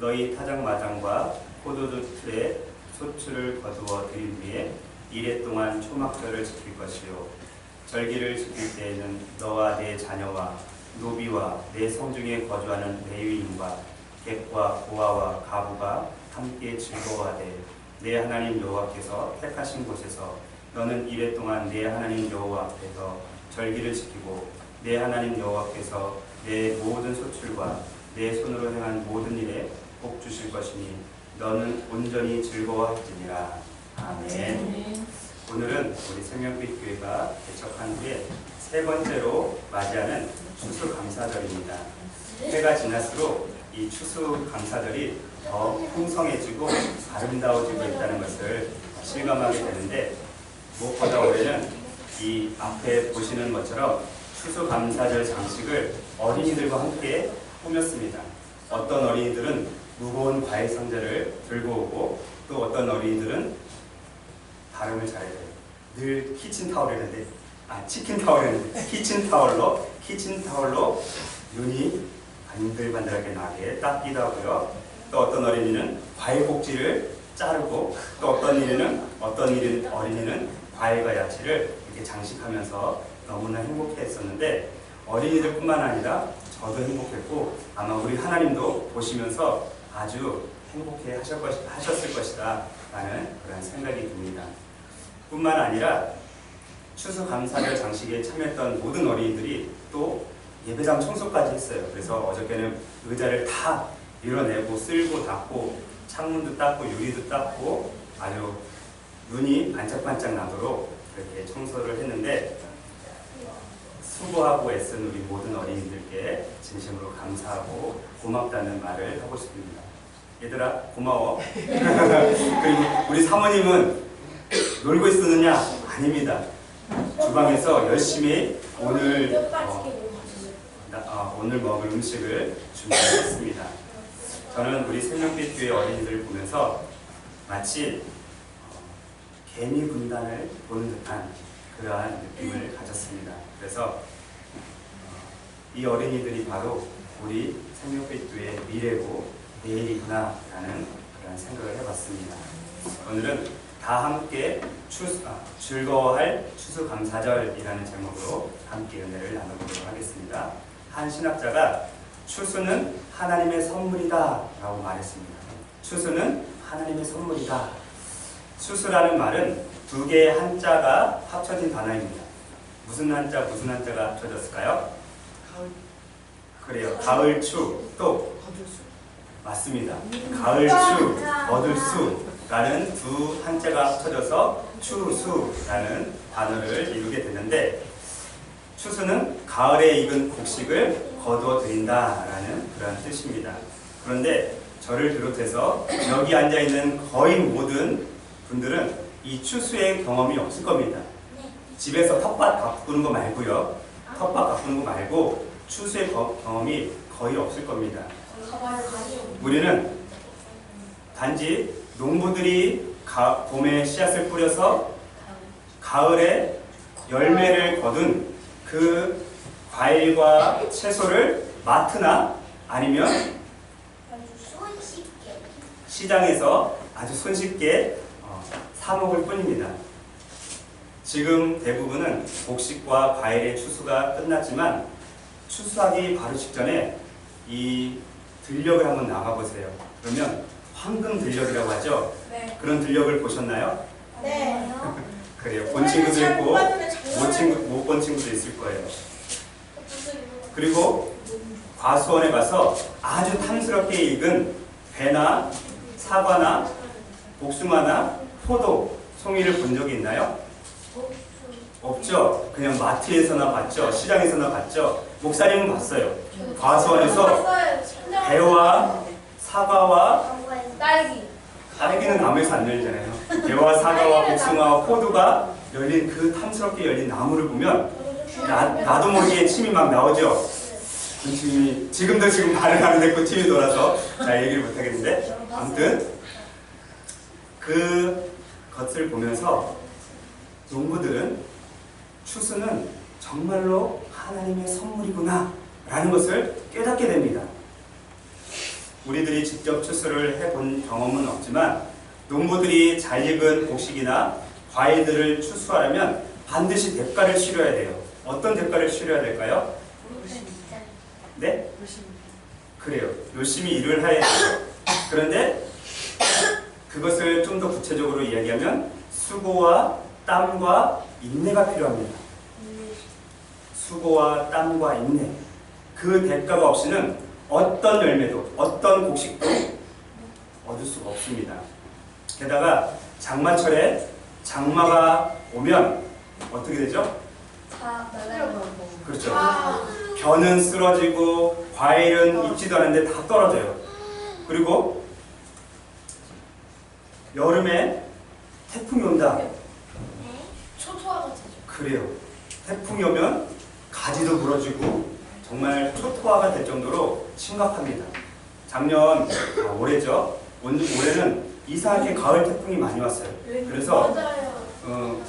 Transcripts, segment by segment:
너희 타작마당과 포도주 틀에 소출을 거두어 드린 후에 이래 동안 초막절을 지킬 것이요 절기를 지킬 때에는 너와 내 자녀와 노비와 내 성중에 거주하는 레위인과 객과 고아와 가부가 함께 즐거워하되 내 하나님 여호와께서 택하신 곳에서 너는 이래 동안 내 하나님 여호와 앞에서 절기를 지키고 내 하나님 여호와께서 내 모든 소출과 내 손으로 행한 모든 일에 복 주실 것이니 너는 온전히 즐거워할지니라. 아멘. 오늘은 우리 생명빛 교회가 개척한 후에 세 번째로 맞이하는 추수감사절입니다. 해가 지날수록 이 추수감사절이 더 풍성해지고 아름다워지고 있다는 것을 실감하게 되는데, 무엇보다 올해는 이 앞에 보시는 것처럼 추수감사절 장식을 어린이들과 함께 꾸몄습니다. 어떤 어린이들은 무거운 과일 상자를 들고 오고, 또 어떤 어린이들은 발음을 잘해요. 늘 키친타월을 했는데, 치킨타월을 했는데 키친타월로 눈이 반들반들하게 나게 닦기도 하고요. 또 어떤 어린이는 과일 꼭지를 자르고, 또 어떤 어린이는 과일과 야채를 이렇게 장식하면서 너무나 행복했었는데, 어린이들뿐만 아니라 저도 행복했고 아마 우리 하나님도 보시면서 아주 행복해 하셨을 것이다 라는 그런 생각이 듭니다. 뿐만 아니라 추수감사절 장식에 참여했던 모든 어린이들이 또 예배당 청소까지 했어요. 그래서 어저께는 의자를 다 밀어내고 쓸고 닦고 창문도 닦고 유리도 닦고 아주 눈이 반짝반짝 나도록 그렇게 청소를 했는데, 수고하고 애쓴 우리 모든 어린이들께 진심으로 감사하고 고맙다는 말을 하고 싶습니다. 얘들아 고마워. 그리고 우리 사모님은 놀고 있었느냐? 아닙니다. 주방에서 열심히 오늘 먹을 음식을 준비했습니다. 저는 우리 생명빛 교회 어린이들을 보면서 마치 개미 군단을 보는 듯한 그러한 느낌을 가졌습니다. 그래서 이 어린이들이 바로 우리 생명빛 교회의 미래고 내일이구나 라는 그런 생각을 해봤습니다. 오늘은 다 함께 즐거워할 추수감사절이라는 제목으로 함께 은혜를 나눠보도록 하겠습니다. 한 신학자가 추수는 하나님의 선물이다 라고 말했습니다. 추수는 하나님의 선물이다. 추수라는 말은 두 개의 한자가 합쳐진 단어입니다. 무슨 한자가 합쳐졌을까요? 그래요. 가을추, 또 맞습니다. 가을추, 거들수라는 두 한자가 합쳐져서 추수라는 단어를 이루게 되는데, 추수는 가을에 익은 곡식을 거두어 드린다라는 그런 뜻입니다. 그런데 저를 비롯해서 여기 앉아있는 거의 모든 분들은 이 추수의 경험이 없을 겁니다. 집에서 텃밭 가꾸는 거 말고요. 텃밭 가꾸는 거 말고 추수의 경험이 거의 없을 겁니다. 우리는 단지 농부들이 봄에 씨앗을 뿌려서 가을에 열매를 거둔 그 과일과 채소를 마트나 아니면 시장에서 아주 손쉽게 사 먹을 뿐입니다. 지금 대부분은 곡식과 과일의 추수가 끝났지만, 추수하기 바로 직전에 이 들녘을 한번 나가보세요. 그러면 황금 들녘이라고 하죠? 네. 그런 들녘을 보셨나요? 네. 그래요. 본 친구도 있고 못 본 친구도 있을 거예요. 그리고 과수원에 가서 아주 탐스럽게 익은 배나 사과나 복숭아나 포도, 송이를 본 적이 있나요? 없죠? 그냥 마트에서나 봤죠? 시장에서나 봤죠? 목사님은 봤어요. 과수원에서 배와 사과와 딸기는 나무에서 안 열리잖아요. 배와 사과와 복숭아와 포도가 열린 그 탐스럽게 열린 나무를 보면 나도 모르게 침이 막 나오죠? 그 침이 지금 발을 하는데 그 침이 돌아서 잘 얘기를 못하겠는데, 아무튼 그 것을 보면서 농부들은 추수는 정말로 하나님의 선물이구나 라는 것을 깨닫게 됩니다. 우리들이 직접 추수를 해본 경험은 없지만 농부들이 잘 익은 곡식이나 과일들을 추수하려면 반드시 대가를 치러야 돼요. 어떤 대가를 치러야 될까요? 네? 그래요. 열심히 일을 해야 돼요. 그런데 그것을 좀 더 구체적으로 이야기하면 수고와 땀과 인내가 필요합니다. 수고와 땀과 인내. 그 대가가 없이는 어떤 열매도 어떤 곡식도 얻을 수가 없습니다. 게다가 장마철에 장마가 오면 어떻게 되죠? 그렇죠. 벼는 쓰러지고 과일은 익지도 않은데 다 떨어져요. 그리고 여름에 태풍이 온다. 초토화가 되죠. 그래요. 태풍이 오면 가지도 부러지고 정말 초토화가 될 정도로 심각합니다. 작년, 올해죠. 올해는 이상하게 가을 태풍이 많이 왔어요. 그래서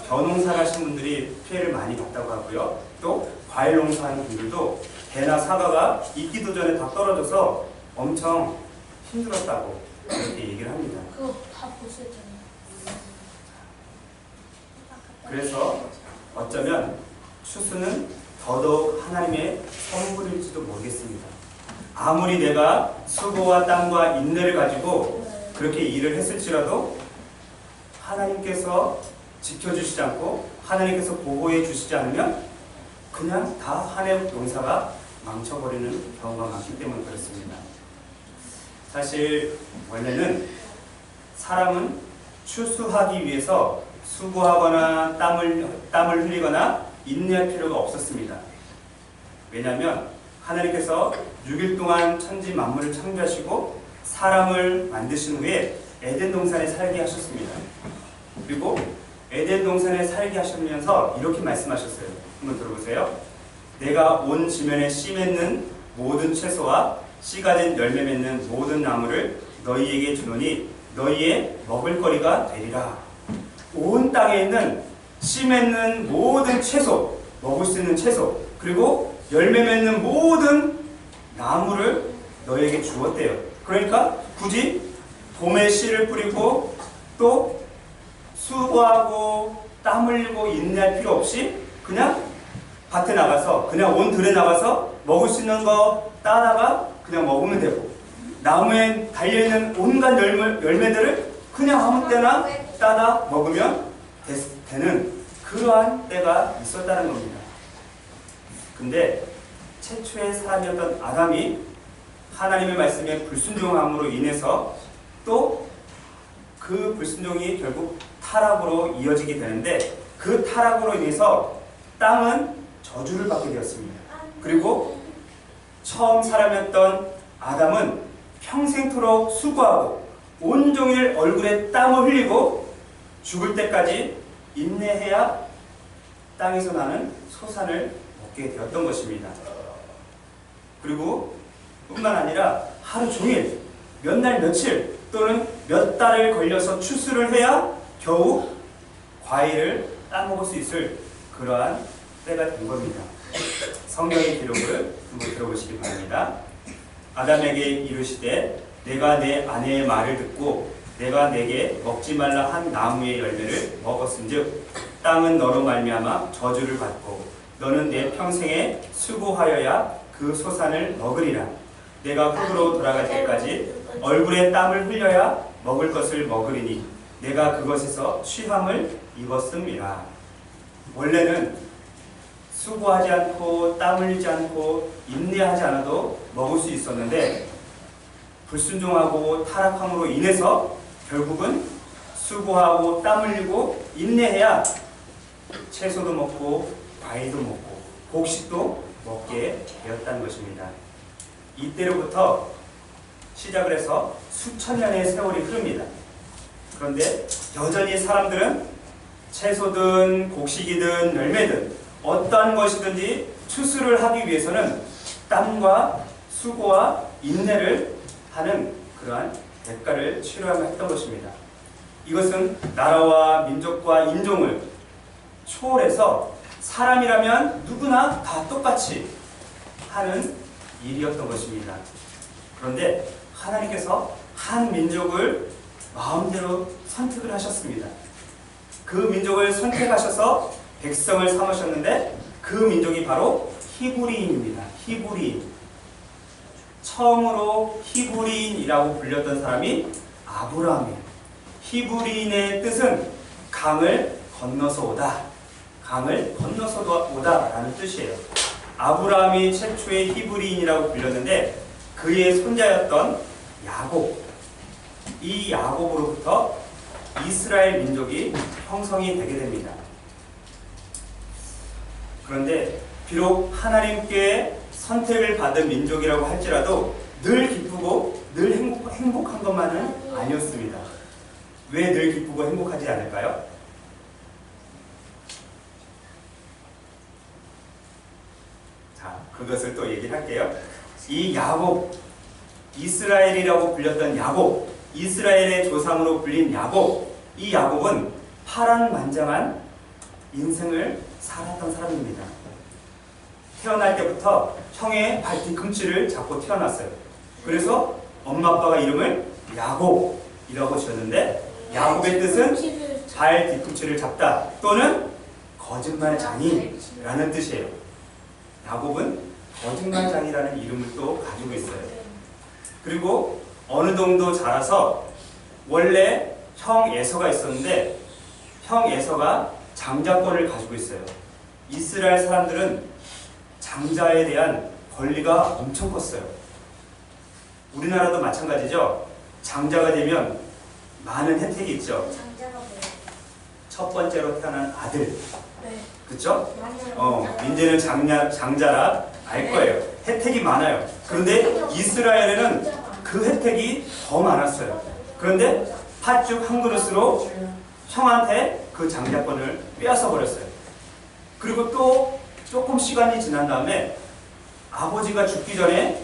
벼농사를 하신 분들이 피해를 많이 봤다고 하고요. 또 과일 농사하는 분들도 배나 사과가 익기도 전에 다 떨어져서 엄청 힘들었다고 이렇게 얘기를 합니다. 그거 다 보셨잖아요. 그래서 어쩌면 추수는 더더욱 하나님의 선물일지도 모르겠습니다. 아무리 내가 수고와 땀과 인내를 가지고 그렇게 일을 했을지라도 하나님께서 지켜주시지 않고 하나님께서 보호해 주시지 않으면 그냥 다 한 해 농사가 망쳐버리는 경우가 많기 때문에 그렇습니다. 사실 원래는 사람은 추수하기 위해서 수고하거나 땀을 흘리거나 인내할 필요가 없었습니다. 왜냐하면 하나님께서 6일 동안 천지 만물을 창조하시고 사람을 만드신 후에 에덴 동산에 살게 하셨습니다. 그리고 에덴 동산에 살게 하시면서 이렇게 말씀하셨어요. 한번 들어보세요. 내가 온 지면에 씨 맺는 모든 채소와 씨가 된 열매 맺는 모든 나무를 너희에게 주노니 너희의 먹을거리가 되리라. 온 땅에 있는 씨 맺는 모든 채소, 먹을 수 있는 채소, 그리고 열매 맺는 모든 나무를 너희에게 주었대요. 그러니까 굳이 봄에 씨를 뿌리고 또 수고하고 땀 흘리고 인내할 필요 없이 그냥 밭에 나가서 그냥 온 들에 나가서 먹을 수 있는 거 따다가 그냥 먹으면 되고 나무에 달려있는 온갖 열매들을 그냥 아무 때나 따다 먹으면 되는 그러한 때가 있었다는 겁니다. 근데 최초의 사람이었던 아담이 하나님의 말씀에 불순종함으로 인해서 또 그 불순종이 결국 타락으로 이어지게 되는데 그 타락으로 인해서 땅은 저주를 받게 되었습니다. 그리고 처음 사람이었던 아담은 평생토록 수고하고 온종일 얼굴에 땀을 흘리고 죽을 때까지 인내해야 땅에서 나는 소산을 먹게 되었던 것입니다. 그리고 뿐만 아니라 하루 종일 몇 날 며칠 또는 몇 달을 걸려서 추수를 해야 겨우 과일을 따먹을 수 있을 그러한 때가 된 겁니다. 성경의 기록을 한번 들어보시기 바랍니다. 아담에게 이르시되 내가 내 아내의 말을 듣고 내가 내게 먹지 말라 한 나무의 열매를 먹었은즉 땅은 너로 말미암아 저주를 받고 너는 내 평생에 수고하여야 그 소산을 먹으리라. 내가 흙으로 돌아갈 때까지 얼굴에 땀을 흘려야 먹을 것을 먹으리니 내가 그것에서 취함을 입었음이라. 원래는 수고하지 않고 땀 흘리지 않고 인내하지 않아도 먹을 수 있었는데 불순종하고 타락함으로 인해서 결국은 수고하고 땀 흘리고 인내해야 채소도 먹고 과일도 먹고 곡식도 먹게 되었다는 것입니다. 이때로부터 시작을 해서 수천 년의 세월이 흐릅니다. 그런데 여전히 사람들은 채소든 곡식이든 열매든 어떠한 것이든지 추수를 하기 위해서는 땀과 수고와 인내를 하는 그러한 대가를 치러야만 했던 것입니다. 이것은 나라와 민족과 인종을 초월해서 사람이라면 누구나 다 똑같이 하는 일이었던 것입니다. 그런데 하나님께서 한 민족을 마음대로 선택을 하셨습니다. 그 민족을 선택하셔서 백성을 삼으셨는데 그 민족이 바로 히브리인입니다. 히브리인. 처음으로 히브리인이라고 불렸던 사람이 아브라함이에요. 히브리인의 뜻은 강을 건너서 오다. 강을 건너서 오다 라는 뜻이에요. 아브라함이 최초의 히브리인이라고 불렸는데 그의 손자였던 야곱. 이 야곱으로부터 이스라엘 민족이 형성이 되게 됩니다. 그런데 비록 하나님께 선택을 받은 민족이라고 할지라도 늘 기쁘고 늘 행복한 것만은 아니었습니다. 왜 늘 기쁘고 행복하지 않을까요? 자, 그것을 또 얘기를 할게요. 이 야곱, 이스라엘이라고 불렸던 야곱, 이스라엘의 조상으로 불린 야곱, 이 야곱은 파란만장한 인생을 살았던 사람입니다. 태어날 때부터 형의 발 뒤꿈치를 잡고 태어났어요. 그래서 엄마 아빠가 이름을 야곱이라고 지었는데 야곱의 뜻은 발 뒤꿈치를 잡다 또는 거짓말장이라는 뜻이에요. 야곱은 거짓말장이라는 이름을 또 가지고 있어요. 그리고 어느 정도 자라서 원래 형 에서가 있었는데 형 에서가 장자권을 가지고 있어요. 이스라엘 사람들은 장자에 대한 권리가 엄청 컸어요. 우리나라도 마찬가지죠. 장자가 되면 많은 혜택이 있죠. 장자가 뭐예요? 첫 번째로 태어난 아들. 네. 그쵸? 맞아요. 민재는 장자라 알 거예요. 혜택이 많아요. 그런데 이스라엘에는 그 혜택이 더 많았어요. 그런데 팥죽 한 그릇으로 형한테 그 장자권을 빼앗아 버렸어요. 그리고 또 조금 시간이 지난 다음에 아버지가 죽기 전에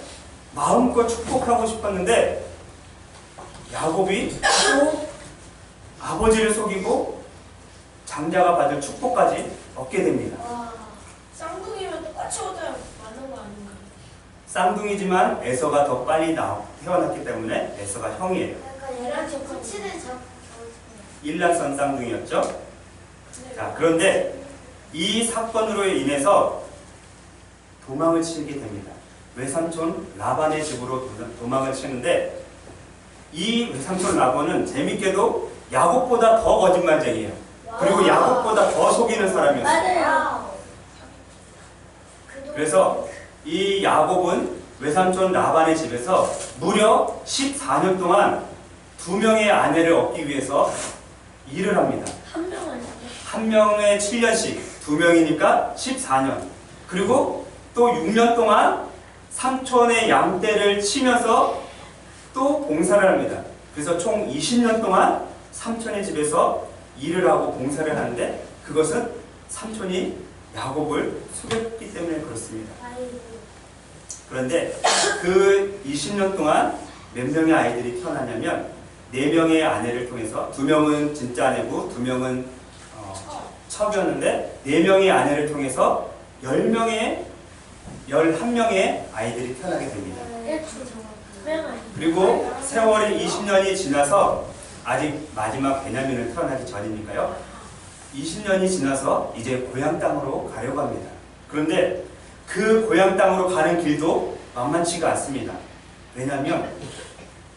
마음껏 축복하고 싶었는데 야곱이 또 아버지를 속이고 장자가 받을 축복까지 얻게 됩니다. 와, 쌍둥이면 똑같이 얻어야 맞는 거 아닌가? 쌍둥이지만 에서가 더 빨리 태어났기 때문에 에서가 형이에요. 얘랑 저 코치를 일란성 쌍둥이였죠. 자, 그런데 이 사건으로 인해서 도망을 치게 됩니다. 외삼촌 라반의 집으로 도망을 치는데 이 외삼촌 라반은 재밌게도 야곱보다 더 거짓말쟁이에요. 그리고 야곱보다 더 속이는 사람이었어요. 맞아요. 그래서 이 야곱은 외삼촌 라반의 집에서 무려 14년 동안 2명의 아내를 얻기 위해서 일을 합니다. 한 명 아니에요? 한 명에 7년씩, 2명이니까 14년. 그리고 또 6년 동안 삼촌의 양떼를 치면서 또 봉사를 합니다. 그래서 총 20년 동안 삼촌의 집에서 일을 하고 봉사를 하는데 그것은 삼촌이 야곱을 속였기 때문에 그렇습니다. 그런데 그 20년 동안 몇 명의 아이들이 태어나냐면 4명의 아내를 통해서 2명은 진짜 아내고 2명은 첩이었는데 4명의 아내를 통해서 11명의 아이들이 태어나게 됩니다. 그리고 세월이 20년이 지나서 아직 마지막 베냐민은 태어나기 전이니까요. 20년이 지나서 이제 고향 땅으로 가려고 합니다. 그런데 그 고향 땅으로 가는 길도 만만치가 않습니다. 왜냐하면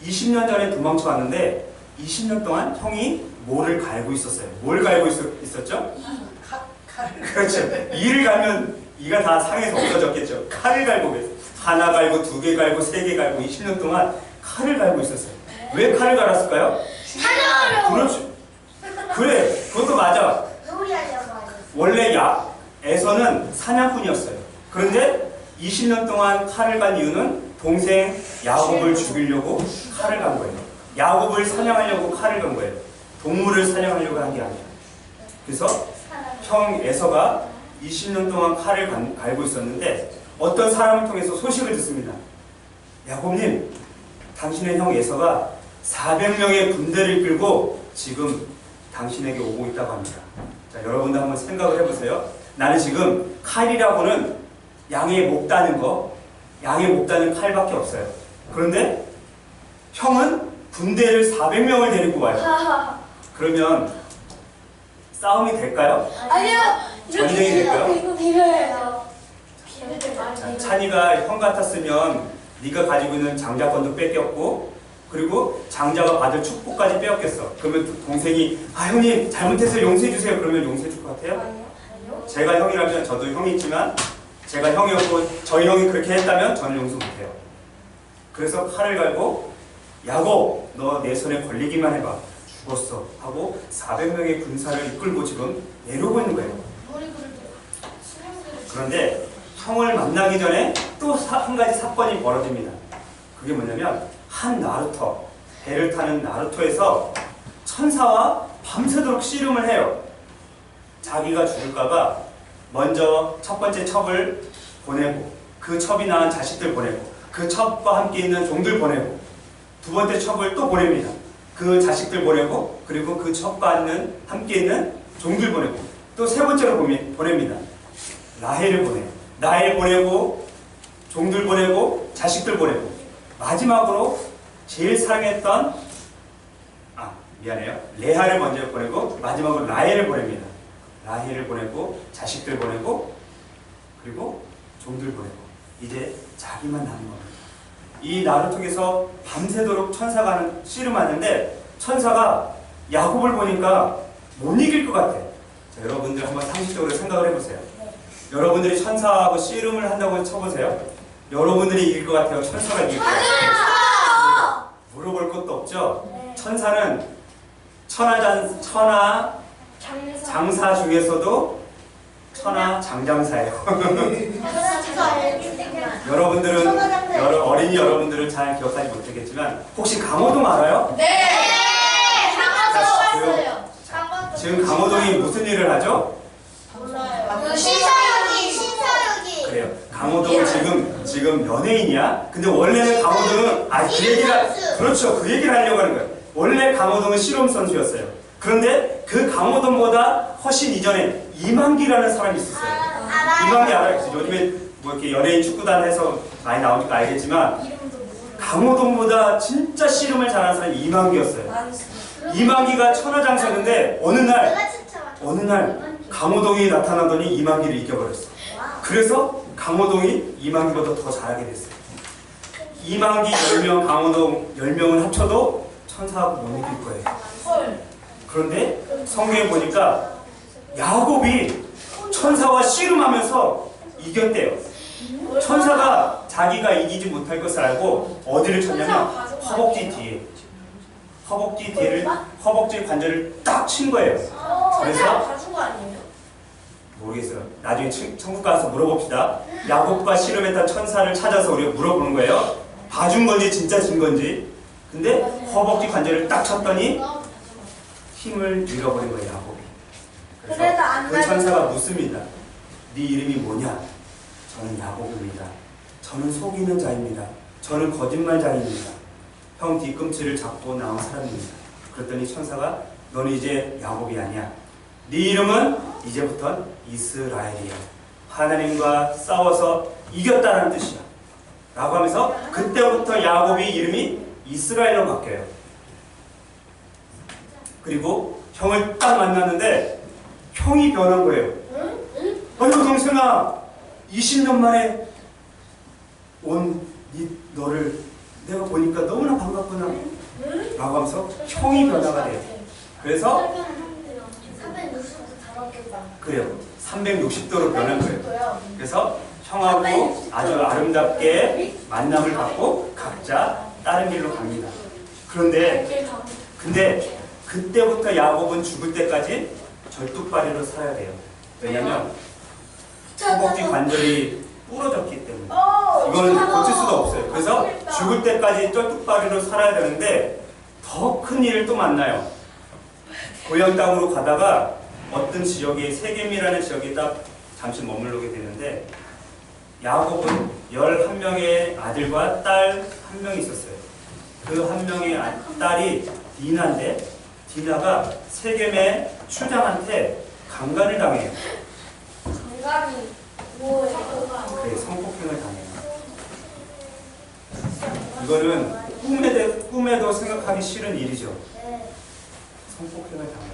20년 전에 도망쳐 왔는데 20년 동안 형이 뭐를 갈고 있었어요. 뭘 갈고 있었죠? 그렇죠. 이를 갈면 이가 다 상해서 없어졌겠죠. 칼을 갈고 계세요. 하나 갈고 2개 갈고 3개 갈고 20년 동안 칼을 갈고 있었어요. 왜 칼을 갈았을까요? 사냥하려고. 그렇죠. 그래, 그것도 맞아. 원래 에서는 사냥꾼이었어요. 그런데 20년 동안 칼을 간 이유는 동생 야곱을 죽이려고 칼을 간 거예요. 야곱을 사냥하려고 칼을 간 거예요. 동물을 사냥하려고 한 게 아니에요. 그래서 형 에서가 20년 동안 칼을 갈고 있었는데 어떤 사람을 통해서 소식을 듣습니다. 야곱님, 당신의 형 에서가 400명의 군대를 끌고 지금 당신에게 오고 있다고 합니다. 자, 여러분도 한번 생각을 해보세요. 나는 지금 칼이라고는 양의 목 따는 칼밖에 없어요. 그런데 형은 군대를 400명을 데리고 와요. 그러면 싸움이 될까요? 아니요. 전쟁이 될까요? 이거 비벼야죠. 자, 찬이가 형 같았으면 네가 가지고 있는 장자권도 뺏겼고 그리고 장자가 받을 축복까지 빼앗겼어. 그러면 동생이 아 형님 잘못했어요 용서해 주세요. 그러면 용서해 줄 것 같아요? 아니요. 제가 형이라면 저도 형이지만 제가 형이었고 저희 형이 그렇게 했다면 저는 용서 못해요. 그래서 칼을 갈고 야곱 너 내 손에 걸리기만 해봐. 죽었어 하고 400명의 군사를 이끌고 지금 내려오고 있는 거예요. 그런데 형을 만나기 전에 또 한 가지 사건이 벌어집니다. 그게 뭐냐면 한 나루토, 배를 타는 나루토에서 천사와 밤새도록 씨름을 해요. 자기가 죽을까봐 먼저 첫 번째 첩을 보내고 그 첩이 낳은 자식들 보내고 그 첩과 함께 있는 종들 보내고 두 번째 첩을 또 보냅니다. 그 자식들 보내고 그리고 그 첩과 함께 있는 종들 보내고 또 세 번째로 보냅니다. 라헬을 보내요. 라헬 보내고 종들 보내고 자식들 보내고 마지막으로 제일 사랑했던 레아를 먼저 보내고 마지막으로 라헬을 보냅니다. 라헬을 보내고 자식들 보내고 그리고 종들 보내고 이제 자기만 남은 겁니다. 이 나루토에서 밤새도록 천사가 씨름하는데 천사가 야곱을 보니까 못 이길 것 같아. 자, 여러분들 한번 상식적으로 생각을 해보세요. 여러분들이 천사하고 씨름을 한다고 쳐보세요. 여러분들이 이길 것 같아요? 천사가 이길 것 같아요? 물어볼 것도 없죠? 네. 천사는 천하 장사 중에서도 천하 장장사예요. 여러분들은 어린이 여러분들은 잘 기억하지 못하겠지만 혹시 강호동 알아요? 네. 지금 강호동이 무슨 일을 하죠? 몰라요. 신사역이. 그래요. 강호동은 지금 연예인이야. 근데 원래는 강호동은 그렇죠. 그 얘기를 하려고 하는 거예요. 원래 강호동은 실험 선수였어요. 그런데 그 강호동보다 훨씬 이전에 이만기라는 사람이 있었어요. 이만기 알아요? 요즘에 뭐 이렇게 연예인 축구단 해서 많이 나오니까 알겠지만 강호동보다 진짜 씨름을 잘하는 사람이 이만기였어요. 이만기가 천하장사였는데 어느 날 강호동이 나타나더니 이만기를 이겨버렸어. 그래서 강호동이 이만기보다 더 잘하게 됐어요. 이만기 10명, 강호동 10명을 합쳐도 천사하고 못 이길 거예요. 그런데 성경에 보니까 야곱이 천사와 씨름하면 이겼대요. 천사가 자기가 이기지 못할 것을 알고 어디를 쳤냐면 허벅지 관절을 딱 친 거예요. 그래서 가준 거 아니에요? 모르겠어요. 나중에 천국 가서 물어봅시다. 야곱과 씨름했던 천사를 찾아서 우리가 물어보는 거예요. 봐준 건지 진짜 진 건지. 근데 허벅지 관절을 딱 쳤더니 힘을 잃어버린 거예요, 야곱이. 그래서 그 천사가 묻습니다. 네 이름이 뭐냐? 저는 야곱입니다. 저는 속이는 자입니다. 저는 거짓말자입니다. 형 뒤꿈치를 잡고 나온 사람입니다. 그랬더니 천사가 너는 이제 야곱이 아니야. 네 이름은 이제부터 이스라엘이야. 하나님과 싸워서 이겼다는 뜻이야. 라고 하면서 그때부터 야곱이 이름이 이스라엘로 바뀌어요. 그리고 형을 딱 만났는데 형이 변한 거예요. 아이고 동생아 20년 만에 온 너를 내가 보니까 너무나 반갑구나 라고 하면서 형이 변화가 돼요. 그래서 360도 다 바뀌었다. 그래요. 360도로 변한 거예요. 그래서 형하고 아주 아름답게 만남을 갖고 각자 다른 길로 갑니다. 근데 그때부터 야곱은 죽을 때까지 절뚝발이로 살아야 돼요. 왜냐면 허벅지 관절이 부러졌기 때문에 이거는 고칠 수가 없어요. 그래서 죽을 때까지 절뚝발이로 살아야 되는데 더 큰 일을 또 만나요. 고향 땅으로 가다가 어떤 지역에 세겜이라는 지역에 딱 잠시 머물르게 되는데 야곱은 11명의 아들과 딸 1명이 있었어요. 그 1명의 딸이 디나인데 디나가 세겜의 추장한테 강간을 당해요. 강간이 뭐예요? 그래, 성폭행을 당해요. 이거는 꿈에 생각하기 싫은 일이죠. 네. 성폭행을 당해요.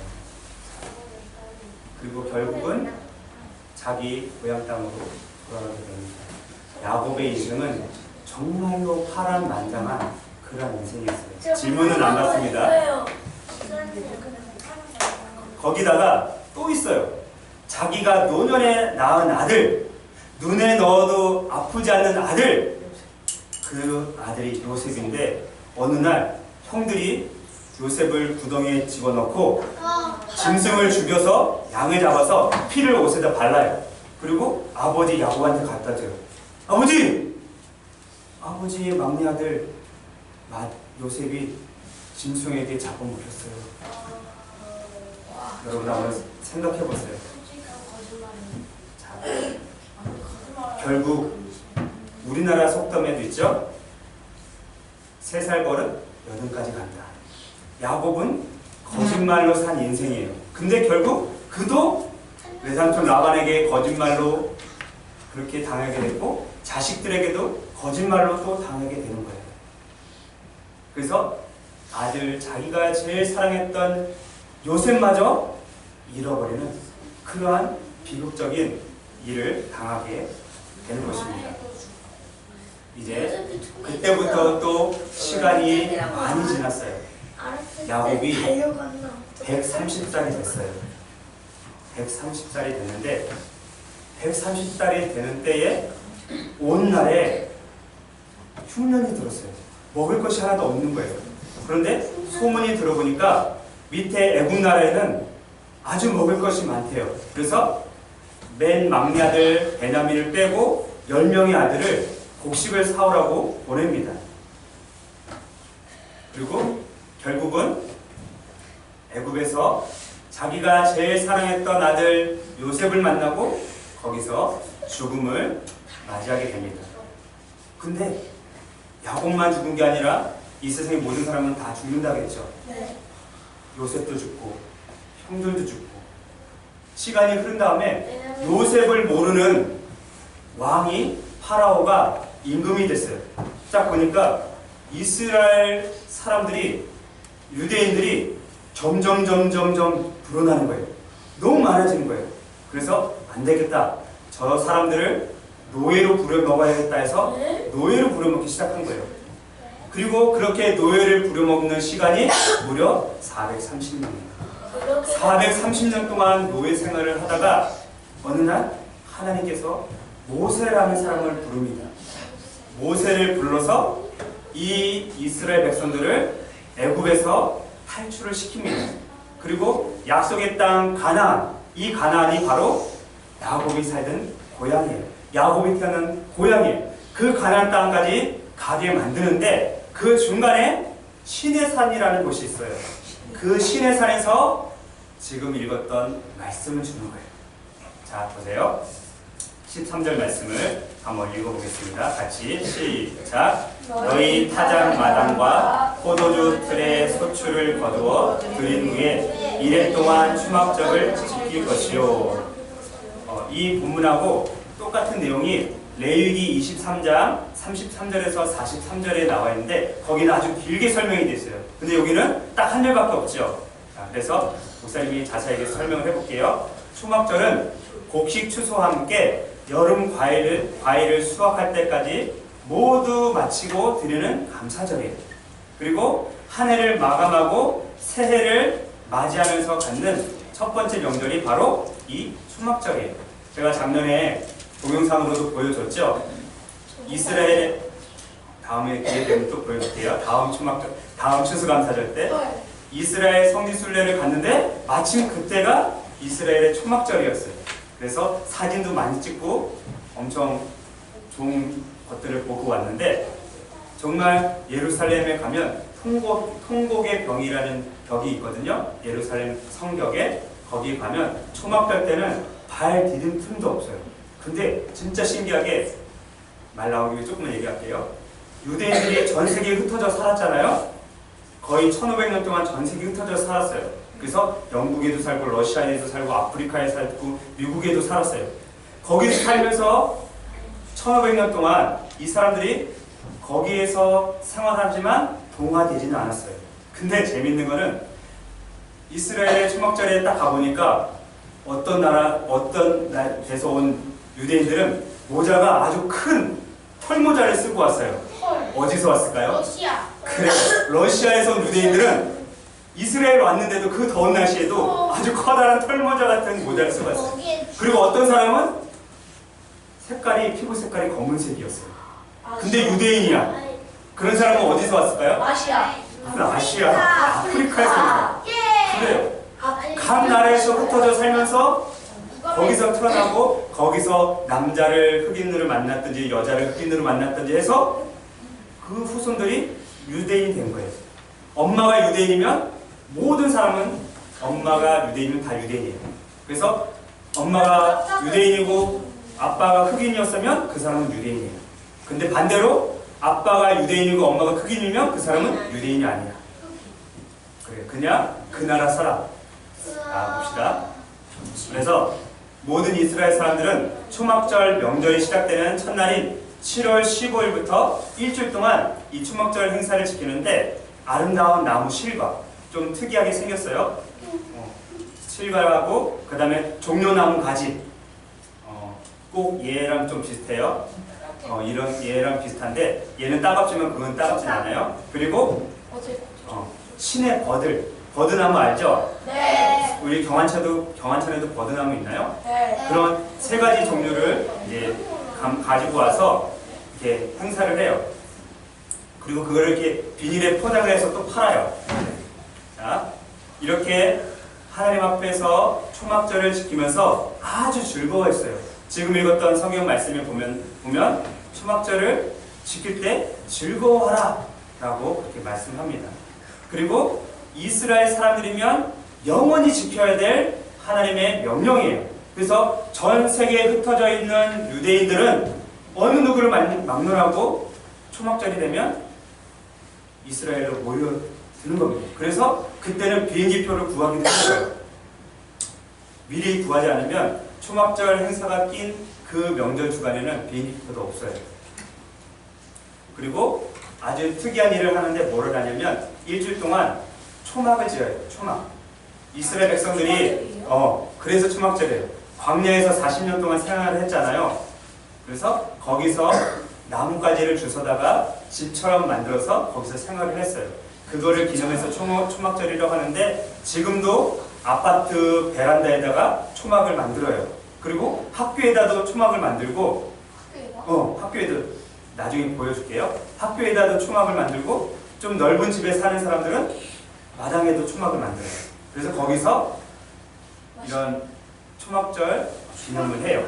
그리고 결국은 자기 고향 땅으로 돌아가게 됩니다. 야곱의 인생은 정말로 파란만장한 그런 인생이었어요. 질문은 안 받습니다. 거기다가 또 있어요. 자기가 노년에 낳은 아들, 눈에 넣어도 아프지 않는 아들, 그 아들이 요셉인데 어느 날 형들이 요셉을 구덩이에 집어넣고 짐승을 죽여서 양을 잡아서 피를 옷에다 발라요. 그리고 아버지 야곱한테 갖다 줘요. 아버지의 막내 아들 요셉이 짐승에게 잡아먹혔어요. 여러분 한번 생각해 보세요. 자, 결국 우리나라 속담에도 있죠. 3살 버릇 8까지 간다. 야곱은 거짓말로 산 인생이에요. 근데 결국 그도 외삼촌 라반에게 거짓말로 그렇게 당하게 됐고 자식들에게도 거짓말로 또 당하게 되는 거예요. 그래서 아들, 자기가 제일 사랑했던 요셉마저 잃어버리는 그러한 비극적인 일을 당하게 되는 것입니다. 이제 그때부터 또 시간이 많이 지났어요. 야곱이 130살이 됐어요. 130살이 됐는데 130살이 되는 때에 온 날에 흉년이 들었어요. 먹을 것이 하나도 없는 거예요. 그런데 소문이 들어보니까 밑에 애굽 나라에는 아주 먹을 것이 많대요. 그래서 맨 막내 아들 베냐민을 빼고 10명의 아들을 곡식을 사오라고 보냅니다. 그리고 결국은 애굽에서 자기가 제일 사랑했던 아들 요셉을 만나고 거기서 죽음을 맞이하게 됩니다. 근데 야곱만 죽은 게 아니라 이 세상의 모든 사람은 다 죽는다겠죠. 네. 요셉도 죽고 형들도 죽고 시간이 흐른 다음에 요셉을 모르는 왕이 파라오가 임금이 됐어요. 딱 보니까 이스라엘 사람들이 유대인들이 점점 불어나는 거예요. 너무 많아지는 거예요. 그래서 안 되겠다. 저 사람들을 노예로 부려먹어야겠다 해서 노예로 부려먹기 시작한 거예요. 그리고 그렇게 노예를 부려먹는 시간이 무려 430년이에요. 430년 동안 노예 생활을 하다가 어느 날 하나님께서 모세라는 사람을 부릅니다. 모세를 불러서 이 이스라엘 백성들을 애굽에서 탈출을 시킵니다. 그리고 약속의 땅 가나안, 이 가나안이 바로 야곱이 살던 고향이에요. 야곱이 태어난 고향이에요. 그 가나안 땅까지 가게 만드는데 그 중간에 시내산이라는 곳이 있어요. 그 시내산에서 지금 읽었던 말씀을 주는 거예요. 자, 보세요. 13절 말씀을 한번 읽어보겠습니다. 같이 시작. 너희 타작 마당과 포도주 틀에 소출을 거두어 들인 후에 이래 동안 추막적을 지킬 것이요. 이 본문하고 똑같은 내용이 레위기 23장 33절에서 43절에 나와 있는데 거기는 아주 길게 설명이 되어 있어요. 근데 여기는 딱 한 절밖에 없죠. 자, 그래서 목사님이 자세하게 설명을 해볼게요. 추막절은 곡식 추수와 함께 여름 과일을 수확할 때까지 모두 마치고 드리는 감사절이에요. 그리고 한 해를 마감하고 새해를 맞이하면서 갖는 첫 번째 명절이 바로 이 추막절이에요. 제가 작년에 동영상으로도 보여줬죠. 이스라엘 다음에 기회 되면 또 보여줄게요. 다음 추막절, 다음 추수감사절 때 이스라엘 성지순례를 갔는데 마침 그때가 이스라엘의 초막절이었어요. 그래서 사진도 많이 찍고 엄청 좋은 것들을 보고 왔는데 정말 예루살렘에 가면 통곡의 벽이라는 벽이 있거든요. 예루살렘 성벽에 거기 가면 초막절 때는 발 디딜 틈도 없어요. 근데 진짜 신기하게 말 나오기 위해 조금만 얘기할게요. 유대인들이 전 세계에 흩어져 살았잖아요. 거의 1500년 동안 전 세계에 흩어져 살았어요. 그래서 영국에도 살고 러시아에도 살고 아프리카에 살고 미국에도 살았어요. 거기서 살면서 1500년 동안 이 사람들이 거기에서 생활하지만 동화되지는 않았어요. 근데 재밌는 거는 이스라엘의 초막절에 딱 가보니까 어떤 나라에서 온 유대인들은 모자가 아주 큰 털모자를 쓰고 왔어요. 헐. 어디서 왔을까요? 러시아. 그래, 러시아에서 온 유대인들은 이스라엘 왔는데도 그 더운 날씨에도 아주 커다란 털모자 같은 모자를 쓰고 왔어요. 거기에 그리고 어떤 사람은 피부 색깔이 검은색이었어요. 근데 유대인이야. 그런 사람은 어디서 왔을까요? 아시아. 아시아, 아프리카에서 온 거예요. 예. 그래요. 각 나라에서 흩어져 살면서 거기서 태어나고 거기서 남자를 흑인으로 만났든지 여자를 흑인으로 만났든지 해서 그 후손들이 유대인이 된 거예요. 엄마가 유대인이면 모든 사람은 엄마가 유대인이면 다 유대인이에요. 그래서 엄마가 유대인이고 아빠가 흑인이었으면 그 사람은 유대인이에요. 근데 반대로 아빠가 유대인이고 엄마가 흑인이면 그 사람은 유대인이 아니야. 그래, 그냥 그 나라 사람. 자, 봅시다. 그래서 모든 이스라엘 사람들은 초막절 명절이 시작되는 첫날인 7월 15일부터 일주일 동안 이 초막절 행사를 지키는데 아름다운 나무 실과 좀 특이하게 생겼어요. 실과하고 그 다음에 종려나무 가지 꼭 얘랑 좀 비슷해요. 이런 얘랑 비슷한데 얘는 따갑지만 그건 따갑진 않아요. 그리고 신의 버드나무 알죠? 네. 우리 경환천에도 버드나무 있나요? 네. 그런 세 가지 종류를 이제 가지고 와서 이렇게 행사를 해요. 그리고 그거를 이렇게 비닐에 포장을 해서 또 팔아요. 자, 이렇게 하나님 앞에서 초막절을 지키면서 아주 즐거워했어요. 지금 읽었던 성경 말씀을 보면 초막절을 지킬 때 즐거워하라 라고 그렇게 말씀합니다. 그리고 이스라엘 사람들이면 영원히 지켜야 될 하나님의 명령이에요. 그래서 전 세계에 흩어져 있는 유대인들은 어느 누구를 막론하고 초막절이 되면 이스라엘로 모여드는 겁니다. 그래서 그때는 비행기표를 구하기도 했어요. 미리 구하지 않으면 초막절 행사가 낀 그 명절 주간에는 비행기표도 없어요. 그리고 아주 특이한 일을 하는데 뭐를 하냐면 일주일 동안 초막을 지어요. 초막. 이스라엘 백성들이 그래서 초막절이에요. 광야에서 40년 동안 생활을 했잖아요. 그래서 거기서 나뭇가지를 주워다가 집처럼 만들어서 거기서 생활을 했어요. 그거를 기념해서 초막절이라고 하는데 지금도 아파트 베란다에다가 초막을 만들어요. 그리고 학교에다도 초막을 만들고 학교에도 나중에 보여줄게요. 학교에다도 초막을 만들고 좀 넓은 집에 사는 사람들은 마당에도 초막을 만들어요. 그래서 거기서 이런 초막절 기념을 해요.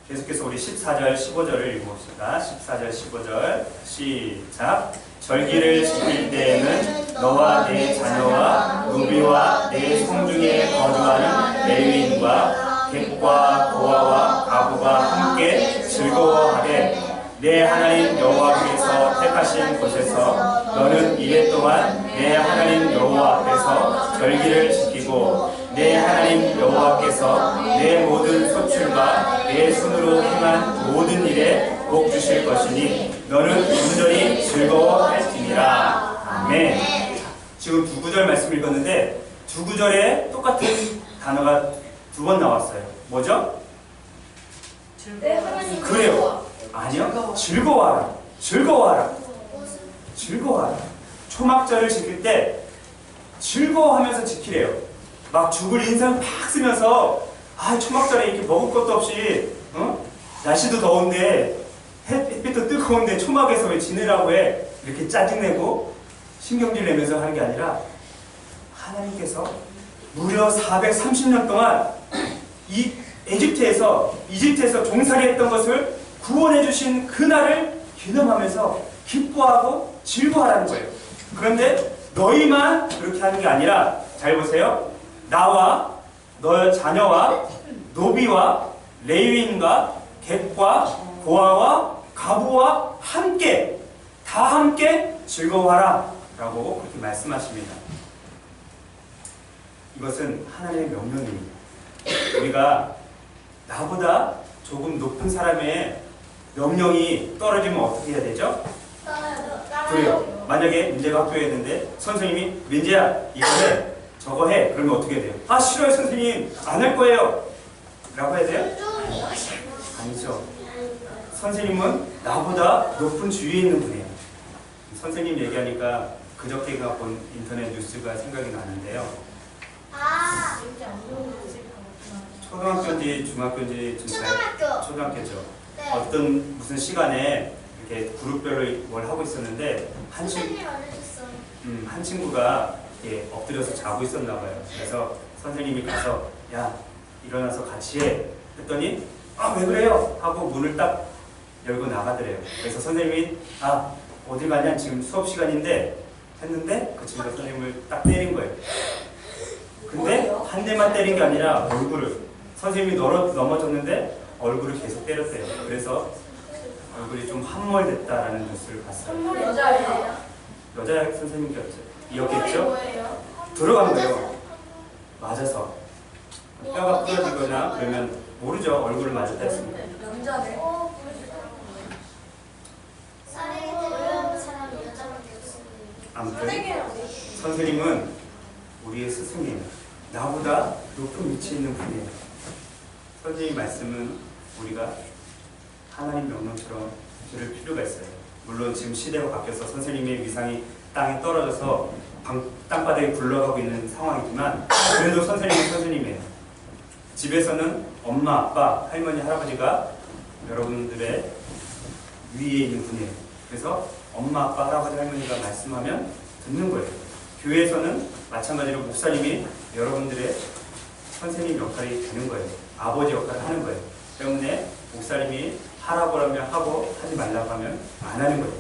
계속해서 우리 14절, 15절을 읽어봅시다. 14절, 15절 시작. 절기를 지킬 때에는 너와 내 자녀와 노비와 내 성중에 거주하는 레위인과 객과 고아와 가부가 함께 즐거워하되 내 하나님 여호와께서 택하신 곳에서 너는 이래 동안 내 하나님 여호와 앞에서 절기를 지키고 내 하나님 여호와께서 내 모든 소출과 내 손으로 행한 모든 일에 복 주실 것이니 너는 온전히 즐거워할지니라. 아멘. 지금 두 구절 말씀 읽었는데 두 구절에 똑같은 단어가 두 번 나왔어요. 뭐죠? 그래요. 아니요. 즐거워하라. 즐거워하라. 즐거워하라. 초막절을 지킬 때 즐거워하면서 지키래요. 막 죽을 인상 팍 쓰면서 초막절에 이렇게 먹을 것도 없이 날씨도 더운데 햇빛도 뜨거운데 초막에서 왜 지내라고 해? 이렇게 짜증내고 신경질 내면서 하는 게 아니라 하나님께서 무려 430년 동안 이 이집트에서 종살이했던 것을 구원해 주신 그날을 기념하면서 기뻐하고 즐거워하라는 거예요. 그런데 너희만 그렇게 하는 게 아니라 잘 보세요. 나와 너의 자녀와 노비와 레위인과 객과 고아와 가부와 함께 다 함께 즐거워하라 라고 그렇게 말씀하십니다. 이것은 하나님의 명령입니다. 우리가 나보다 조금 높은 사람의 명령이 떨어지면 어떻게 해야 되죠? 그래요. 만약에 민재가 학교에 있는데 선생님이 민재야 이거 해 저거 해 그러면 어떻게 해야 돼요? 아 싫어요 선생님 안 할 거예요 라고 해야 돼요? 뚱뚱이. 아니죠. 선생님은 나보다 높은 주위에 있는 분이에요. 선생님 얘기하니까 그저께가 본 인터넷 뉴스가 생각이 나는데요. 아, 진짜 안 좋은 거지. 초등학교인지 중학교인지 좀 초등학교. 초등학교죠. 네. 어떤 무슨 시간에 이렇게 그룹별로 뭘 하고 있었는데 선생님 알려줬어. 한 친구가 이렇게 엎드려서 자고 있었나 봐요. 그래서 선생님이 가서 야 일어나서 같이 해 했더니 아 왜 그래요? 하고 문을 딱 열고 나가더래요. 그래서 선생님이 아 어디 가냐 지금 수업 시간인데 했는데 그 친구가 선생님을 딱 때린 거예요. 근데 한 대만 때린 게 아니라 얼굴을 선생님이 넘어졌는데 얼굴을 계속 때렸대요. 그래서 얼굴이 좀 함몰됐다라는 뉴스를 봤어요. 선물이 여자예요? 여자 선생님이었죠. 선물이 이었겠죠? 뭐예요? 들어간 거예요. 맞아서 뼈가 부러지거나 그러면 모르죠. 얼굴을 맞았다 했습니다. 남자네. 쌀이 어려운 사람이 여자밖에 없어요. 아무튼 선생님. 선생님은 우리의 스승이에요. 나보다 높은 위치에 있는 분이에요. 선생님 말씀은 우리가 하나님 명령처럼 들을 필요가 있어요. 물론 지금 시대가 바뀌어서 선생님의 위상이 땅에 떨어져서 땅바닥에 굴러가고 있는 상황이지만 그래도 선생님은 선생님이에요. 집에서는 엄마, 아빠, 할머니, 할아버지가 여러분들의 위에 있는 분이에요. 그래서 엄마, 아빠, 할아버지, 할머니가 말씀하면 듣는 거예요. 교회에서는 마찬가지로 목사님이 여러분들의 선생님 역할이 되는 거예요. 아버지 역할을 하는 거예요. 때문에 목사님이 하라고 하면 하고 하지 말라고 하면 안 하는 거예요.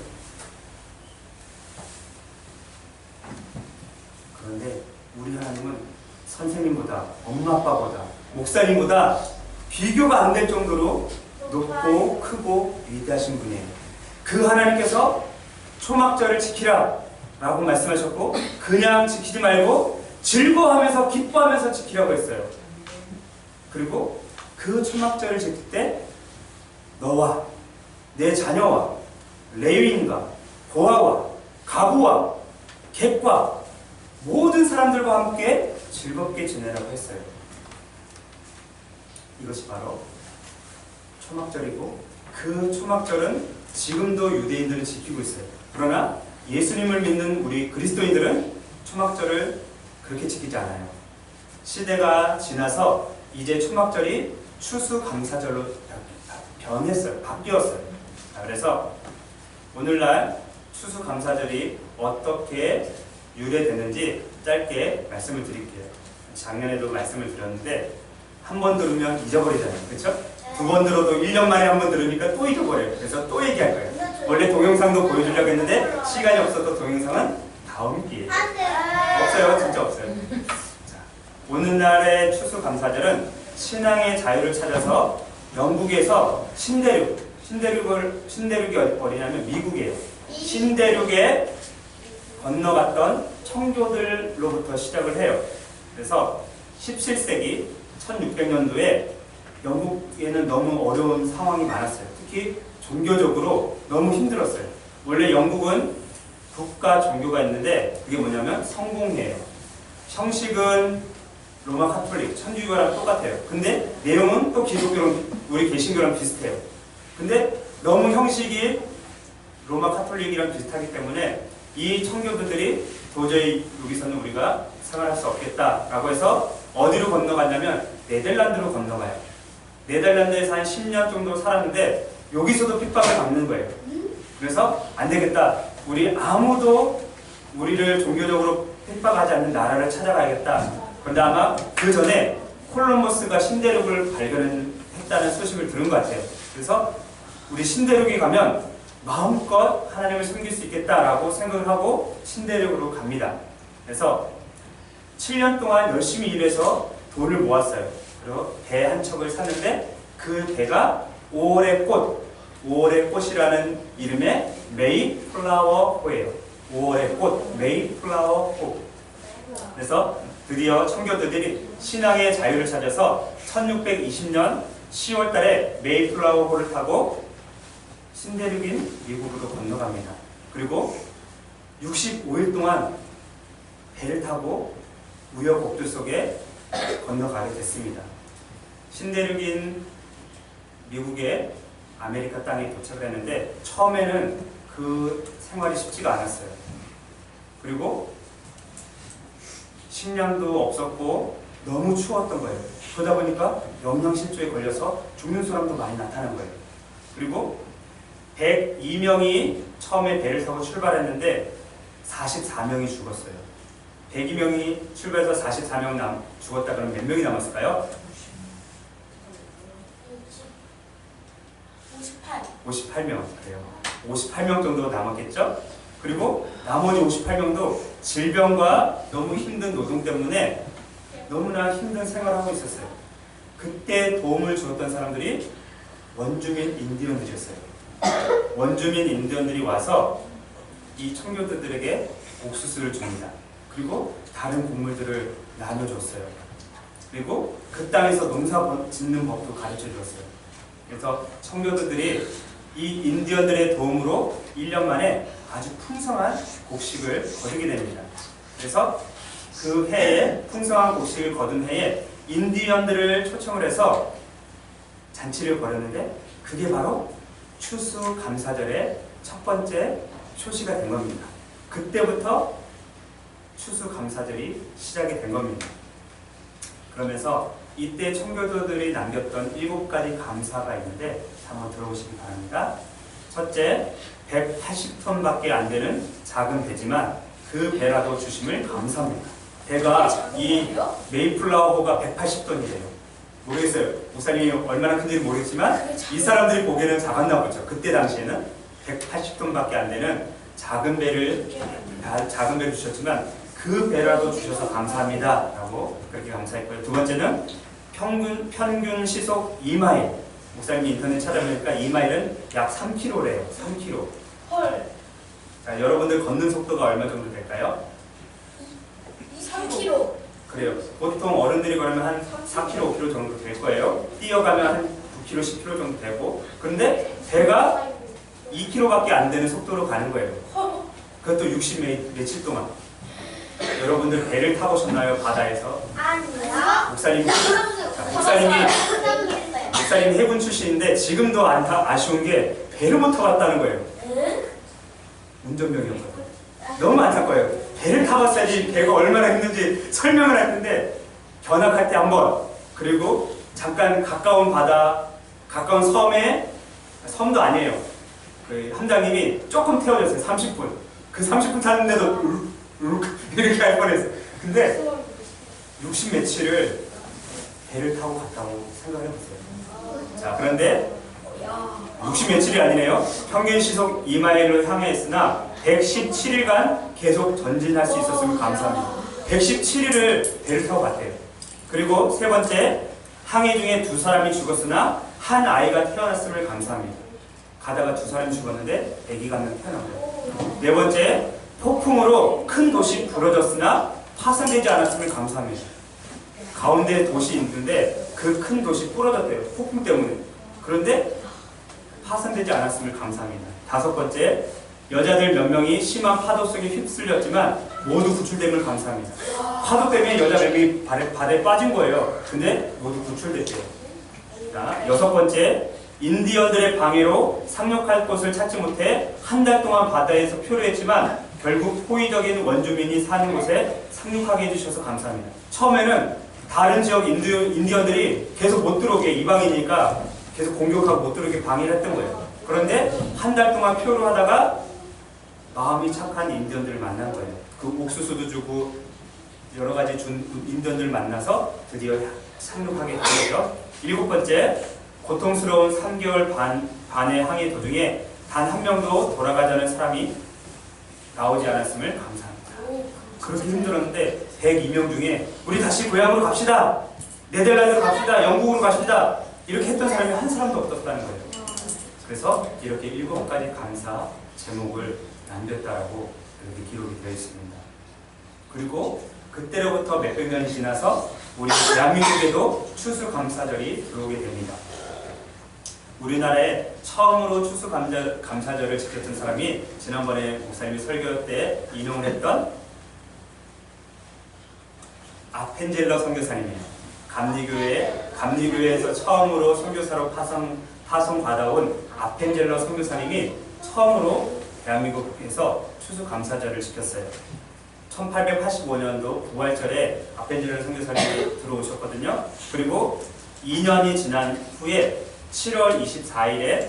그런데 우리 하나님은 선생님보다 엄마 아빠보다 목사님보다 비교가 안 될 정도로 높고 크고 위대하신 분이에요. 그 하나님께서 초막절을 지키라 라고 말씀하셨고 그냥 지키지 말고 즐거워하면서 기뻐하면서 지키라고 했어요. 그리고 그 초막절을 지킬 때 너와 내 자녀와 레위인과 고아와 가부와 객과 모든 사람들과 함께 즐겁게 지내라고 했어요. 이것이 바로 초막절이고 그 초막절은 지금도 유대인들은 지키고 있어요. 그러나 예수님을 믿는 우리 그리스도인들은 초막절을 그렇게 지키지 않아요. 시대가 지나서 이제 초막절이 추수감사절로 변했어요. 바뀌었어요. 그래서 오늘날 추수감사절이 어떻게 유래되는지 짧게 말씀을 드릴게요. 작년에도 말씀을 드렸는데 한 번 들으면 잊어버리잖아요. 그렇죠? 두 번 들어도 1년 만에 한 번 들으니까 또 잊어버려요. 그래서 또 얘기할 거예요. 원래 동영상도 보여주려고 했는데 시간이 없어서 동영상은 다음 기회에. 안 돼. 없어요. 진짜 없어요. 자, 오늘날의 추수감사절은 신앙의 자유를 찾아서 영국에서 신대륙이 어디냐면 미국이에요. 신대륙에 건너갔던 청교들로부터 시작을 해요. 그래서 17세기 1600년도에 영국에는 너무 어려운 상황이 많았어요. 특히 종교적으로 너무 힘들었어요. 원래 영국은 국가 종교가 있는데 그게 뭐냐면 성공회예요. 형식은 로마 카톨릭, 천주교랑 똑같아요. 근데 내용은 또 기독교랑 우리 개신교랑 비슷해요. 근데 너무 형식이 로마 카톨릭이랑 비슷하기 때문에 이 청교도들이 도저히 여기서는 우리가 생활할 수 없겠다라고 해서 어디로 건너갔냐면 네덜란드로 건너가요. 네덜란드에서 한 10년 정도 살았는데 여기서도 핍박을 받는 거예요. 그래서 안 되겠다. 우리 아무도 우리를 종교적으로 핍박하지 않는 나라를 찾아가야겠다. 그런데 아마 그 전에 콜럼버스가 신대륙을 발견했다는 소식을 들은 것 같아요. 그래서 우리 신대륙에 가면 마음껏 하나님을 섬길 수 있겠다라고 생각을 하고 신대륙으로 갑니다. 그래서 7년 동안 열심히 일해서 돈을 모았어요. 그리고 배 한 척을 샀는데 그 배가 5월의 꽃이라는 이름의 메이플라워호예요. 5월의 꽃, 메이플라워호. 그래서 드디어 청교도들이 신앙의 자유를 찾아서 1620년 10월 달에 메이플라워호를 타고 신대륙인 미국으로 건너갑니다. 그리고 65일 동안 배를 타고 우여곡절 속에 건너가게 됐습니다. 신대륙인 미국의 아메리카 땅에 도착을 했는데 처음에는 그 생활이 쉽지가 않았어요. 그리고 식량도 없었고 너무 추웠던 거예요. 그러다 보니까 영양실조에 걸려서 죽는 사람도 많이 나타난 거예요. 그리고 102명이 처음에 배를 타고 출발했는데 44명이 죽었어요. 102명이 출발해서 44명 죽었다 그러면 몇 명이 남았을까요? 58명. 그래요. 58명 정도 남았겠죠? 그리고 나머지 58명도 질병과 너무 힘든 노동 때문에 너무나 힘든 생활을 하고 있었어요. 그때 도움을 주었던 사람들이 원주민 인디언들이었어요. 원주민 인디언들이 와서 이 청교도들에게 옥수수를 줍니다. 그리고 다른 곡물들을 나눠줬어요. 그리고 그 땅에서 농사 짓는 법도 가르쳐 주었어요. 그래서 청교도들이 이 인디언들의 도움으로 1년 만에 아주 풍성한 곡식을 거두게 됩니다. 그래서 그 해에 풍성한 곡식을 거둔 해에 인디언들을 초청을 해서 잔치를 벌였는데 그게 바로 추수감사절의 첫 번째 초시가 된 겁니다. 그때부터 추수감사절이 시작이 된 겁니다. 그러면서 이때 청교도들이 남겼던 7가지 감사가 있는데 한번 들어보시기 바랍니다. 첫째, 180톤밖에 안 되는 작은 배지만 그 배라도 주심을 감사합니다. 배가 이 메이플라워호가 180톤이래요. 모르겠어요. 목사님이 얼마나 큰지 모르겠지만 이 사람들이 보기에는 작았나 보죠. 그때 당시에는 180톤밖에 안 되는 작은 배를 주셨지만 그 배라도 주셔서 감사합니다 라고 그렇게 감사했고요. 두 번째는 평균 시속 2마일. 목사님이 인터넷 찾아보니까 2마일은 약 3km래요. 3km. 헐. 자, 여러분들 걷는 속도가 얼마 정도 될까요? 3km. 그래요. 보통 어른들이 걸으면 한 4km, 5km 정도 될 거예요. 뛰어가면 한 9km, 10km 정도 되고. 그런데 배가 2km밖에 안 되는 속도로 가는 거예요. 그것도 60 며칠 동안. 여러분들 배를 타보셨나요? 바다에서? 아니요. 목사님이 해군 출신인데 지금도 아쉬운 게 배를 못 타봤다는 거예요. 운전병이었거든요. 너무 안타까워요. 배를 타봤어야지 배가 얼마나 힘든지 설명을 할 텐데 견학할 때 한 번, 그리고 잠깐 가까운 바다, 가까운 섬도 아니에요. 그 함장님이 조금 태워줬어요. 30분. 그 30분 타는데도 이렇게 할 뻔했어요. 근데 60 며칠을 배를 타고 갔다고 생각을 해봤어요. 자, 그런데 60 며칠이 아니네요. 평균 시속 2마일을 향해 했으나 117일간 계속 전진할 수 있었으면 감사합니다. 117일을 배를 타고 갔대요. 그리고 세 번째, 항해 중에 2사람이 죽었으나 한 아이가 태어났음을 감사합니다. 가다가 2사람이 죽었는데 아기가 한 명 태어난 거예요. 네 번째, 폭풍으로 큰 도시 부러졌으나 파손되지 않았음을 감사합니다. 가운데 도시 있는데 그 큰 도시 부러졌대요. 폭풍 때문에. 그런데 파손되지 않았음을 감사합니다. 다섯 번째, 여자들 몇 명이 심한 파도 속에 휩쓸렸지만 모두 구출됨을 감사합니다. 파도 때문에 여자 몇 명이 바다에 빠진 거예요. 근데 모두 구출됐대요. 자, 여섯 번째, 인디언들의 방해로 상륙할 곳을 찾지 못해 한 달 동안 바다에서 표류했지만 결국 호의적인 원주민이 사는 곳에 상륙하게 해주셔서 감사합니다. 처음에는 다른 지역 인디언들이 계속 못 들어오게, 이방이니까 계속 공격하고 못 들어오게 방해를 했던 거예요. 그런데 한 달 동안 표류하다가 마음이 착한 인디언들을 만난 거예요. 그 옥수수도 주고 여러 가지 인디언들을 만나서 드디어 상륙하게 된 거죠. 일곱 번째, 고통스러운 3개월 반의 항해 도중에 단 한 명도 돌아가자는 사람이 나오지 않았음을 감사합니다. 그렇게 힘들었는데 102명 중에 우리 다시 고향으로 갑시다, 네덜란드로 갑시다, 영국으로 갑시다 이렇게 했던 사람이 한 사람도 없었다는 거예요. 그래서 이렇게 7가지 감사 제목을 남겼다라고 이렇게 기록이 되어 있습니다. 그리고 그때로부터 몇백 년이 지나서 우리 대한민국에도 추수감사절이 들어오게 됩니다. 우리나라에 처음으로 추수감사절을 지켰던 사람이 지난번에 목사님이 설교 때 인용을 했던 아펜젤러 선교사님이에요. 감리교회에서 처음으로 선교사로 파송받아온 아펜젤러 선교사님이 처음으로 대한민국에서 추수감사절을 지켰어요. 1885년도 부활절에 아펜젤러 선교사님이 들어오셨거든요. 그리고 2년이 지난 후에 7월 24일에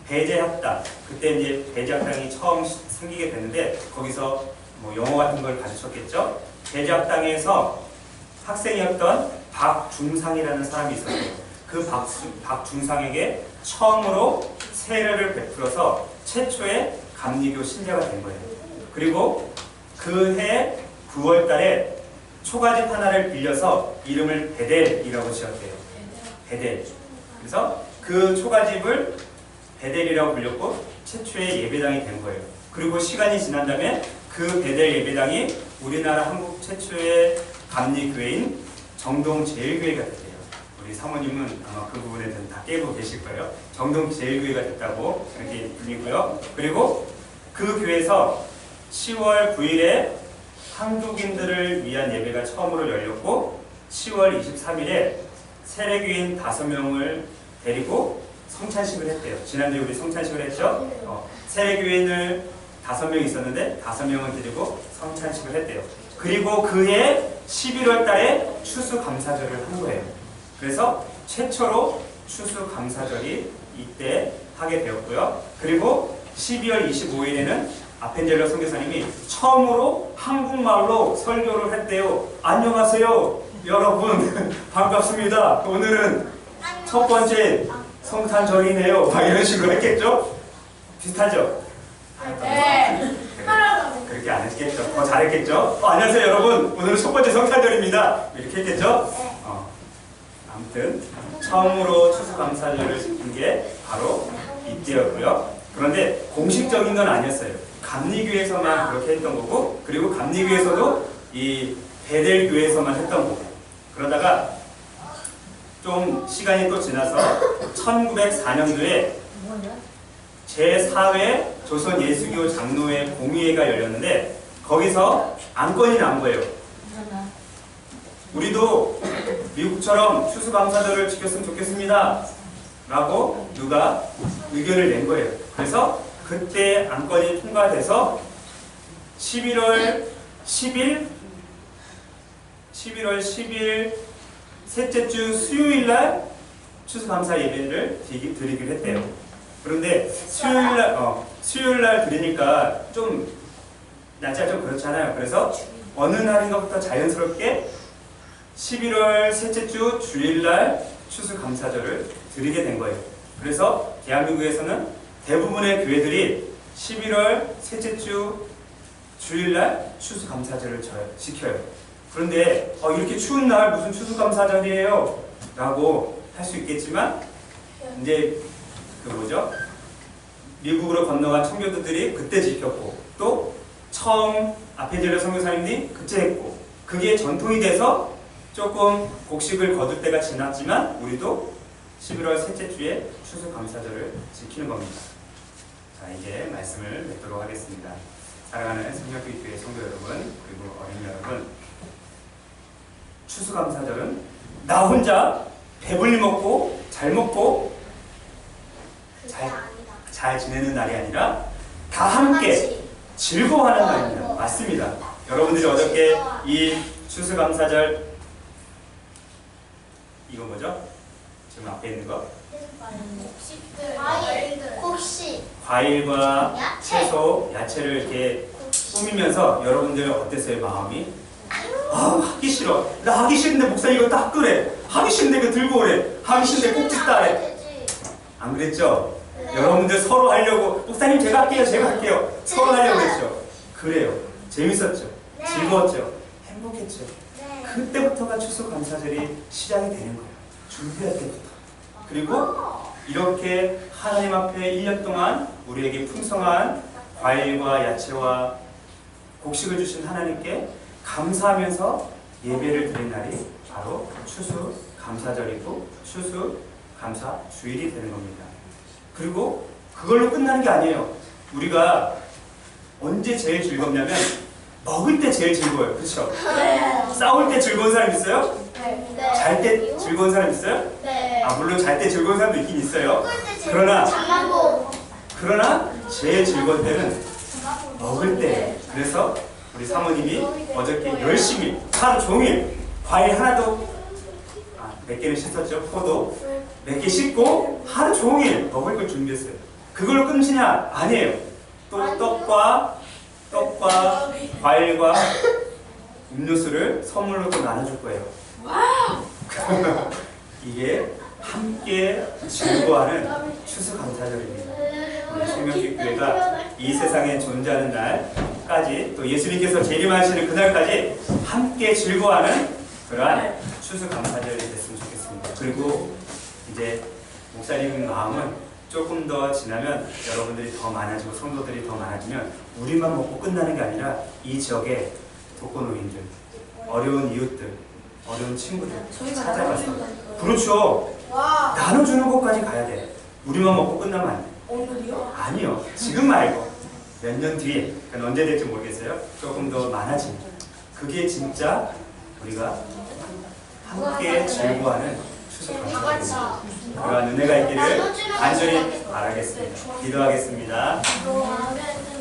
배제학당, 그때 이제 배제학당이 처음 생기게 됐는데 거기서 뭐 영어 같은 걸 가르쳤겠죠. 배제학당에서 학생이었던 박중상이라는 사람이 있었어요. 그 박중상에게 처음으로 세례를 베풀어서 최초의 감리교 신자가 된 거예요. 그리고 그해 9월 달에 초가집 하나를 빌려서 이름을 베델이라고 지었대요. 베델. 그래서 그 초가집을 베델이라고 불렸고 최초의 예배당이 된 거예요. 그리고 시간이 지난 다음에 그 베델 예배당이 우리나라 한국 최초의 감리교회인 정동제일교회가 됐대요. 우리 사모님은 아마 그 부분에 대해서 다 깨고 계실 거예요. 정동제일교회가 됐다고 이렇게 불리고요. 그리고 그 교회에서 10월 9일에 한국인들을 위한 예배가 처음으로 열렸고 10월 23일에 세례교인 5명을 데리고 성찬식을 했대요. 지난주에 우리 성찬식을 했죠? 세례교인을 5명 있었는데 5명을 데리고 성찬식을 했대요. 그리고 그해 11월 달에 추수감사절을 한 거예요. 그래서 최초로 추수감사절이 이때 하게 되었고요. 그리고 12월 25일에는 아펜젤러 선교사님이 처음으로 한국말로 설교를 했대요. 안녕하세요 여러분 반갑습니다. 오늘은 첫 번째 성탄절이네요. 막 이런 식으로 했겠죠? 비슷하죠? 네. 그렇게 안 했겠죠? 더 잘했겠죠? 안녕하세요 여러분 오늘은 첫 번째 성탄절입니다. 이렇게 했겠죠? 아무튼 처음으로 추수감사절을 지킨 게 바로 이때였고요. 그런데 공식적인 건 아니었어요. 감리교회에서만 그렇게 했던 거고, 그리고 감리교회에서도 이 베델교회에서만 했던 거고, 그러다가 좀 시간이 또 지나서 1904년도에 제4회 조선 예수교 장로회 공의회가 열렸는데 거기서 안건이 난 거예요. 우리도 미국처럼 추수감사절을 지켰으면 좋겠습니다 라고 누가 의견을 낸 거예요. 그래서 그때 안건이 통과돼서 11월 10일 셋째 주 수요일날 추수감사 예배를 드리기로 했대요. 그런데 수요일날 드리니까 좀 날짜가 좀 그렇잖아요. 그래서 어느 날인가부터 자연스럽게 11월 셋째 주 주일날 추수감사절을 드리게 된 거예요. 그래서 대한민국에서는 대부분의 교회들이 11월 셋째 주 주일날 추수감사절을 지켜요. 그런데 이렇게 추운 날 무슨 추수감사절이에요? 라고 할 수 있겠지만 이제 그 뭐죠? 미국으로 건너간 청교도들이 그때 지켰고 또 처음 아펜젤러 선교사님이 그때 했고 그게 전통이 돼서 조금 곡식을 거둘 때가 지났지만 우리도 11월 셋째 주에 추수감사절을 지키는 겁니다. 자, 이제 말씀을 맺도록 하겠습니다. 사랑하는 성령교회 성도 여러분 그리고 어린이 여러분, 추수감사절은 나 혼자 배불리 먹고 잘 먹고 잘 지내는 날이 아니라 다 함께 즐거워하는 날입니다. 맞습니다. 여러분들이 어저께 이 추수감사절 이거 뭐죠? 지금 앞에 있는 거 과일과 채소, 야채를 이렇게 꾸미면서 여러분들 어땠어요? 마음이? 하기 싫어. 나 하기 싫은데 목사님 이거 딱 그래. 하기 싫은데 이거 들고 오래. 하기 싫은데 꼭지 따래. 안 그랬죠? 네. 여러분들 서로 하려고 목사님 제가 할게요 제가 할게요 서로 하려고 했죠. 그래요. 재밌었죠. 네. 즐거웠죠. 행복했죠. 네. 그때부터가 추수감사절이 시작이 되는 거예요. 준비할 때부터. 그리고 이렇게 하나님 앞에 1년 동안 우리에게 풍성한 과일과 야채와 곡식을 주신 하나님께 감사하면서 예배를 드린 날이 바로 추수감사절이고 추수감사주일이 되는 겁니다. 그리고 그걸로 끝나는 게 아니에요. 우리가 언제 제일 즐겁냐면 먹을 때 제일 즐거워요. 그렇죠? 네. 싸울 때 즐거운 사람 있어요? 네. 잘 때 즐거운 사람 있어요? 네. 아 물론 잘 때 즐거운 사람도 있긴 있어요. 먹을 때 제일 그러나 장난고. 제일 즐거운 때는 먹을 때. 그래서 우리 사모님이 어저께 열심히 하루 종일 과일 하나도 몇 개는 씻었죠. 포도 몇 개 씻고 하루 종일 먹을 걸 준비했어요. 그걸로 끝이냐? 아니에요. 또 떡과 과일과 음료수를 선물로 또 나눠줄 거예요. 이게 함께 즐거워하는 추수감사절입니다. 우리 생명교회가 이 세상에 존재하는 날까지 또 예수님께서 재림하시는 그날까지 함께 즐거워하는 그러한 추수감사절이 됐으면 좋겠습니다. 그리고 이제 목사님 마음은 조금 더 지나면 여러분들이 더 많아지고 성도들이 더 많아지면 우리만 먹고 끝나는 게 아니라 이 지역에 독거노인들, 어려운 이웃들, 어려운 친구들 찾아가서 그렇죠. 와. 나눠주는 것까지 가야 돼. 우리만 먹고 끝나면 안 돼. 오늘이요? 아니요. 지금 말고 몇 년 뒤에, 그건 언제 될지 모르겠어요. 조금 더 많아지면 그게 진짜 우리가 함께 즐거워하는 추수감사절입니다. 그러한 은혜가 있기를 간절히 바라겠습니다. 기도하겠습니다. 또 아멘.